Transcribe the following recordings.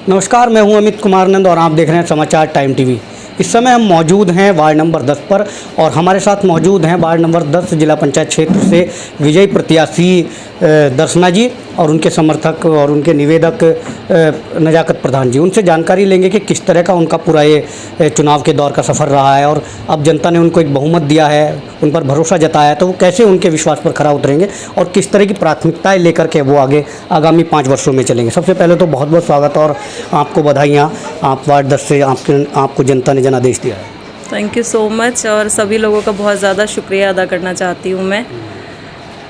नमस्कार, मैं हूं अमित कुमार नंद और आप देख रहे हैं समाचार टाइम टीवी। इस समय हम मौजूद हैं वार्ड नंबर 10 पर और हमारे साथ मौजूद हैं वार्ड नंबर 10 जिला पंचायत क्षेत्र से विजयी प्रत्याशी दर्शना जी और उनके समर्थक और उनके निवेदक नजाकत प्रधान जी। उनसे जानकारी लेंगे कि किस तरह का उनका पूरा ये चुनाव के दौर का सफ़र रहा है और अब जनता ने उनको एक बहुमत दिया है, उन पर भरोसा जताया है, तो वो कैसे उनके विश्वास पर खरा उतरेंगे और किस तरह की प्राथमिकताएं लेकर के वो आगे आगामी 5 वर्षों में चलेंगे। सबसे पहले तो बहुत बहुत स्वागत और आपको बधाइयाँ। आप वार्ड 10 से आपको जनता ने जनादेश दिया है। थैंक यू सो मच और सभी लोगों का बहुत ज़्यादा शुक्रिया अदा करना चाहती हूँ मैं।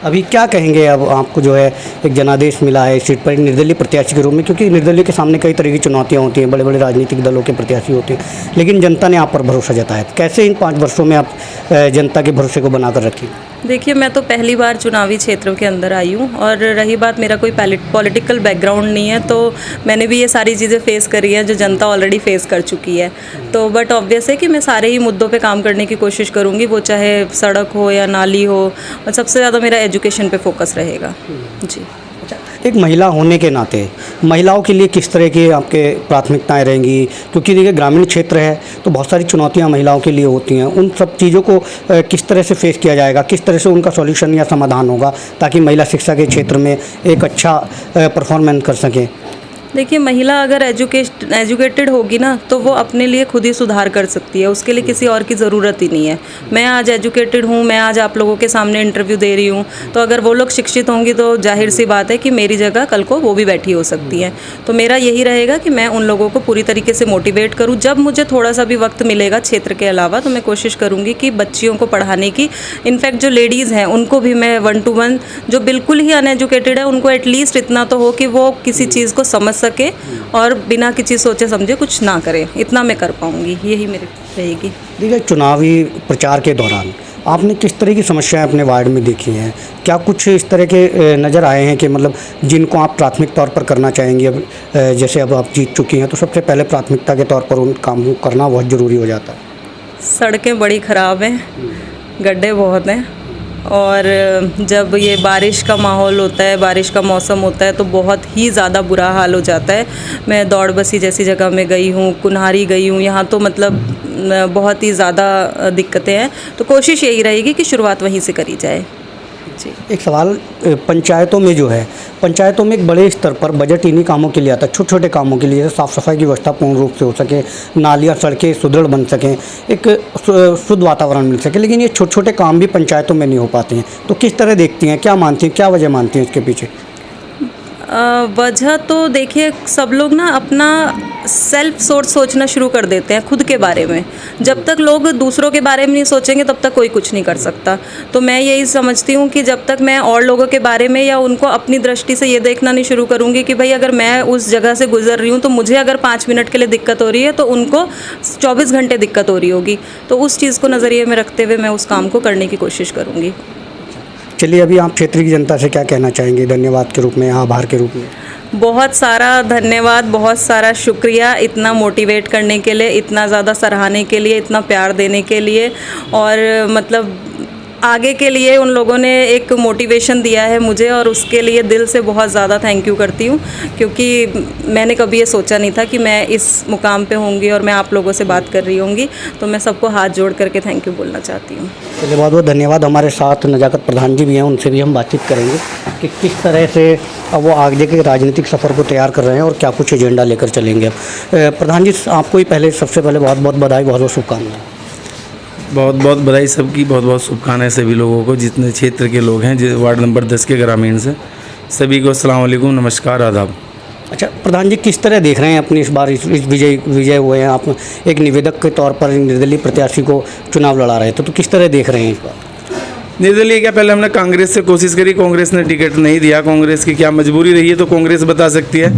अभी क्या कहेंगे, अब आपको जो है एक जनादेश मिला है इस सीट पर निर्दलीय प्रत्याशी के रूप में, क्योंकि निर्दलीय के सामने कई तरह की चुनौतियां होती हैं, बड़े बड़े राजनीतिक दलों के प्रत्याशी होते हैं, लेकिन जनता ने आप पर भरोसा जताया। कैसे इन 5 वर्षों में आप जनता के भरोसे को बनाकर रखी? देखिए, मैं तो पहली बार चुनावी क्षेत्रों के अंदर आई हूँ और रही बात, मेरा कोई पॉलिटिकल बैकग्राउंड नहीं है, तो मैंने भी ये सारी चीज़ें फेस करी है जो जनता ऑलरेडी फेस कर चुकी है। तो बट ऑब्वियस है कि मैं सारे ही मुद्दों पे काम करने की कोशिश करूँगी, वो चाहे सड़क हो या नाली हो, और सबसे ज़्यादा मेरा एजुकेशन पे फोकस रहेगा जी। एक महिला होने के नाते महिलाओं के लिए किस तरह की आपके प्राथमिकताएं रहेंगी, क्योंकि देखिए ग्रामीण क्षेत्र है तो बहुत सारी चुनौतियां महिलाओं के लिए होती हैं, उन सब चीज़ों को किस तरह से फेस किया जाएगा, किस तरह से उनका सॉल्यूशन या समाधान होगा ताकि महिला शिक्षा के क्षेत्र में एक अच्छा परफॉर्मेंस कर सकें? देखिए, महिला अगर एजुकेटेड होगी ना तो वो अपने लिए खुद ही सुधार कर सकती है, उसके लिए किसी और की ज़रूरत ही नहीं है। मैं आज एजुकेटेड हूँ, मैं आज आप लोगों के सामने इंटरव्यू दे रही हूँ, तो अगर वो लोग शिक्षित होंगी तो जाहिर सी बात है कि मेरी जगह कल को वो भी बैठी हो सकती हैं। तो मेरा यही रहेगा कि मैं उन लोगों को पूरी तरीके से मोटिवेट करूँ। जब मुझे थोड़ा सा भी वक्त मिलेगा क्षेत्र के अलावा तो मैं कोशिश करूँगी कि बच्चियों को पढ़ाने की, इनफैक्ट जो लेडीज़ हैं उनको भी मैं 1 to 1, जो बिल्कुल ही अनएजुकेटेड है उनको एटलीस्ट इतना तो हो कि वो किसी चीज़ को समझ सके और बिना किसी सोचे समझे कुछ ना करे, इतना मैं कर पाऊंगी, यही मेरी रहेगी। देखिए, चुनावी प्रचार के दौरान आपने किस तरह की समस्याएं अपने वार्ड में देखी हैं? क्या कुछ इस तरह के नज़र आए हैं कि मतलब जिनको आप प्राथमिक तौर पर करना चाहेंगे? अब जैसे अब आप जीत चुकी हैं तो सबसे पहले प्राथमिकता के तौर पर उन काम करना बहुत ज़रूरी हो जाता है। सड़कें बड़ी ख़राब हैं, गड्ढे बहुत हैं, और जब ये बारिश का माहौल होता है, बारिश का मौसम होता है तो बहुत ही ज़्यादा बुरा हाल हो जाता है। मैं दौड़ बसी जैसी जगह में गई हूँ, कुन्हारी गई हूँ, यहाँ तो मतलब बहुत ही ज़्यादा दिक्कतें हैं। तो कोशिश यही रहेगी कि शुरुआत वहीं से करी जाए जी। एक सवाल, पंचायतों में जो है, पंचायतों में एक बड़े स्तर पर बजट इन्हीं कामों के लिए आता है, छोटे छोटे कामों के लिए, जैसे साफ़ सफाई की व्यवस्था पूर्ण रूप से हो सके, नालियाँ सड़कें सुदृढ़ बन सकें, एक शुद्ध वातावरण मिल सके, लेकिन ये छोटे छोटे काम भी पंचायतों में नहीं हो पाते हैं। तो किस तरह देखती हैं, क्या मानती हैं, क्या वजह मानती हैं इसके पीछे? वजह तो देखिए, सब लोग ना अपना सेल्फ सोचना शुरू कर देते हैं खुद के बारे में। जब तक लोग दूसरों के बारे में नहीं सोचेंगे तब तक कोई कुछ नहीं कर सकता। तो मैं यही समझती हूँ कि जब तक मैं और लोगों के बारे में या उनको अपनी दृष्टि से ये देखना नहीं शुरू करूँगी कि भाई अगर मैं उस जगह से गुजर रही हूँ तो मुझे अगर 5 मिनट के लिए दिक्कत हो रही है तो उनको 24 घंटे दिक्कत हो रही होगी, तो उस चीज़ को नज़रिए में रखते हुए मैं उस काम को करने की कोशिश करूँगी। चलिए, अभी आप क्षेत्र की जनता से क्या कहना चाहेंगे धन्यवाद के रूप में, आभार के रूप में? बहुत सारा धन्यवाद, बहुत सारा शुक्रिया इतना मोटिवेट करने के लिए, इतना ज़्यादा सराहने के लिए, इतना प्यार देने के लिए, और मतलब आगे के लिए उन लोगों ने एक मोटिवेशन दिया है मुझे, और उसके लिए दिल से बहुत ज़्यादा थैंक यू करती हूँ, क्योंकि मैंने कभी ये सोचा नहीं था कि मैं इस मुकाम पे होंगी और मैं आप लोगों से बात कर रही होंगी। तो मैं सबको हाथ जोड़ करके थैंक यू बोलना चाहती हूँ। चलिए, बहुत बहुत धन्यवाद। हमारे साथ नजाकत प्रधान जी भी हैं, उनसे भी हम बातचीत करेंगे कि किस तरह से अब वो आगे के राजनीतिक सफ़र को तैयार कर रहे हैं और क्या कुछ एजेंडा लेकर चलेंगे। प्रधान जी, आपको ही पहले सबसे पहले बहुत बहुत बधाई, बहुत बहुत शुभकामनाएं। बहुत बहुत बधाई सबकी, बहुत बहुत शुभकामनाएं सभी लोगों को, जितने क्षेत्र के लोग हैं, वार्ड नंबर 10 के ग्रामीण से सभी को अस्सलाम वालेकुम, नमस्कार, आदाब। अच्छा प्रधान जी, किस तरह देख रहे हैं अपनी इस बार इस विजय हुए हैं आप, एक निवेदक के तौर पर निर्दलीय प्रत्याशी को चुनाव लड़ा रहे थे, तो किस तरह देख रहे हैं इस बार? निर्दलीय क्या, पहले हमने कांग्रेस से कोशिश करी, कांग्रेस ने टिकट नहीं दिया। कांग्रेस की क्या मजबूरी रही है तो कांग्रेस बता सकती है,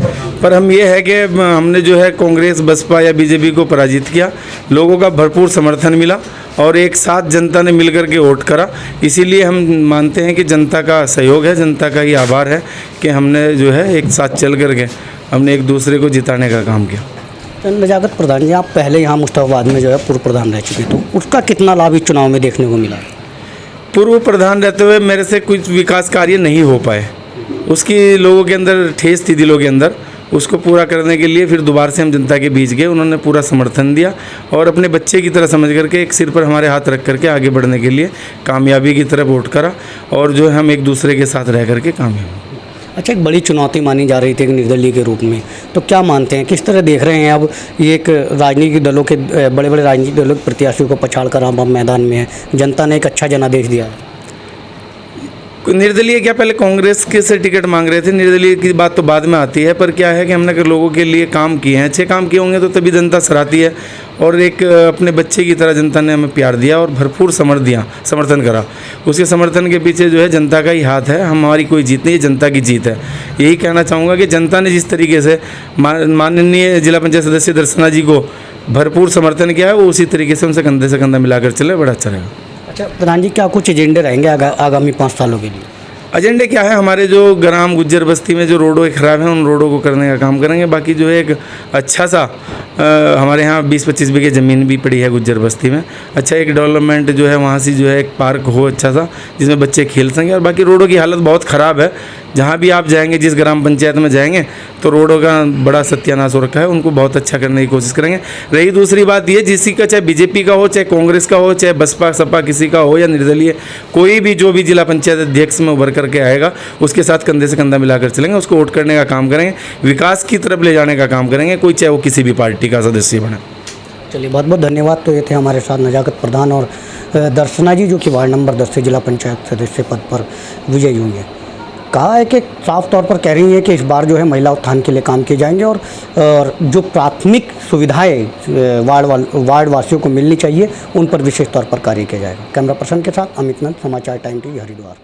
पर हम ये है कि हमने जो है कांग्रेस, बसपा या बीजेपी को पराजित किया, लोगों का भरपूर समर्थन मिला और एक साथ जनता ने मिलकर के वोट करा। इसीलिए हम मानते हैं कि जनता का सहयोग है, जनता का ही आभार है कि हमने जो है एक साथ चल करके हमने एक दूसरे को जिताने का काम किया। नजाकत प्रधान जी, आप पहले यहाँ मुस्तफाबाद में जो है पूर्व प्रधान रह चुके, तो उसका कितना लाभ इस चुनाव में देखने को मिला? पूर्व प्रधान रहते हुए मेरे से कुछ विकास कार्य नहीं हो पाए, उसकी लोगों के अंदर ठेस थी, दिलों के अंदर, उसको पूरा करने के लिए फिर दोबारा से हम जनता के बीच गए। उन्होंने पूरा समर्थन दिया और अपने बच्चे की तरह समझ करके एक सिर पर हमारे हाथ रख करके आगे बढ़ने के लिए कामयाबी की तरफ वोट करा और जो है हम एक दूसरे के साथ रह करके कामयाब हुए। अच्छा, एक बड़ी चुनौती मानी जा रही थी एक निर्दलीय के रूप में, तो क्या मानते हैं, किस तरह देख रहे हैं अब ये एक राजनीतिक दलों के बड़े बड़े राजनीतिक दलों के प्रत्याशियों को पछाड़ कर अब मैदान में है, जनता ने एक अच्छा जनादेश दिया है? निर्दलीय क्या पहले कांग्रेस के से टिकट मांग रहे थे, निर्दलीय की बात तो बाद में आती है, पर क्या है कि हमने अगर लोगों के लिए काम किए हैं, अच्छे काम किए होंगे तो तभी जनता सराहती है। और एक अपने बच्चे की तरह जनता ने हमें प्यार दिया और भरपूर समर्थन करा। उसके समर्थन के पीछे जो है जनता का ही हाथ है, हमारी कोई जीत नहीं है, जनता की जीत है। यही कहना चाहूँगा कि जनता ने जिस तरीके से माननीय जिला पंचायत सदस्य दर्शना जी को भरपूर समर्थन किया है, वो उसी तरीके से उनसे कंधे से कंधा मिलाकर चले, बड़ा अच्छा रहेगा। अच्छा प्रधान जी, क्या कुछ एजेंडे रहेंगे आगामी 5 सालों के लिए? एजेंडे क्या है, हमारे जो ग्राम गुज्जर बस्ती में जो रोडों ख़राब हैं उन रोडों को करने का काम करेंगे। बाकी जो है एक अच्छा सा हमारे यहाँ 20-25 बीघे ज़मीन भी पड़ी है गुज्जर बस्ती में, अच्छा एक डेवलपमेंट जो है वहाँ से जो है एक पार्क हो अच्छा सा जिसमें बच्चे खेल सकें। और बाकी रोडों की हालत बहुत ख़राब है, जहाँ भी आप जाएंगे, जिस ग्राम पंचायत में जाएंगे तो रोडों का बड़ा सत्यानाश हो रखा है, उनको बहुत अच्छा करने की कोशिश करेंगे। रही दूसरी बात ये, जिसी का चाहे बीजेपी का हो, चाहे कांग्रेस का हो, चाहे बसपा सपा किसी का हो या निर्दलीय, कोई भी जो भी जिला पंचायत अध्यक्ष में उभर करके आएगा उसके साथ कंधे से कंधा मिलाकर चलेंगे, उसको वोट करने का काम करेंगे, विकास की तरफ ले जाने का काम करेंगे, कोई चाहे वो किसी भी पार्टी का सदस्य बने। चलिए, बहुत बहुत धन्यवाद। तो ये थे हमारे साथ नजाकत प्रधान और दर्शना जी, जो कि वार्ड नंबर 10 से जिला पंचायत सदस्य पद पर विजयी हुई हैं। कहा है कि साफ तौर पर कह रही है कि इस बार जो है महिला उत्थान के लिए काम किए जाएंगे और जो प्राथमिक सुविधाएं वार्ड वासियों को मिलनी चाहिए उन पर विशेष तौर पर कार्य किया जाएगा। कैमरा पर्सन के साथ अमित नंद, समाचार टाइम टीवी, हरिद्वार।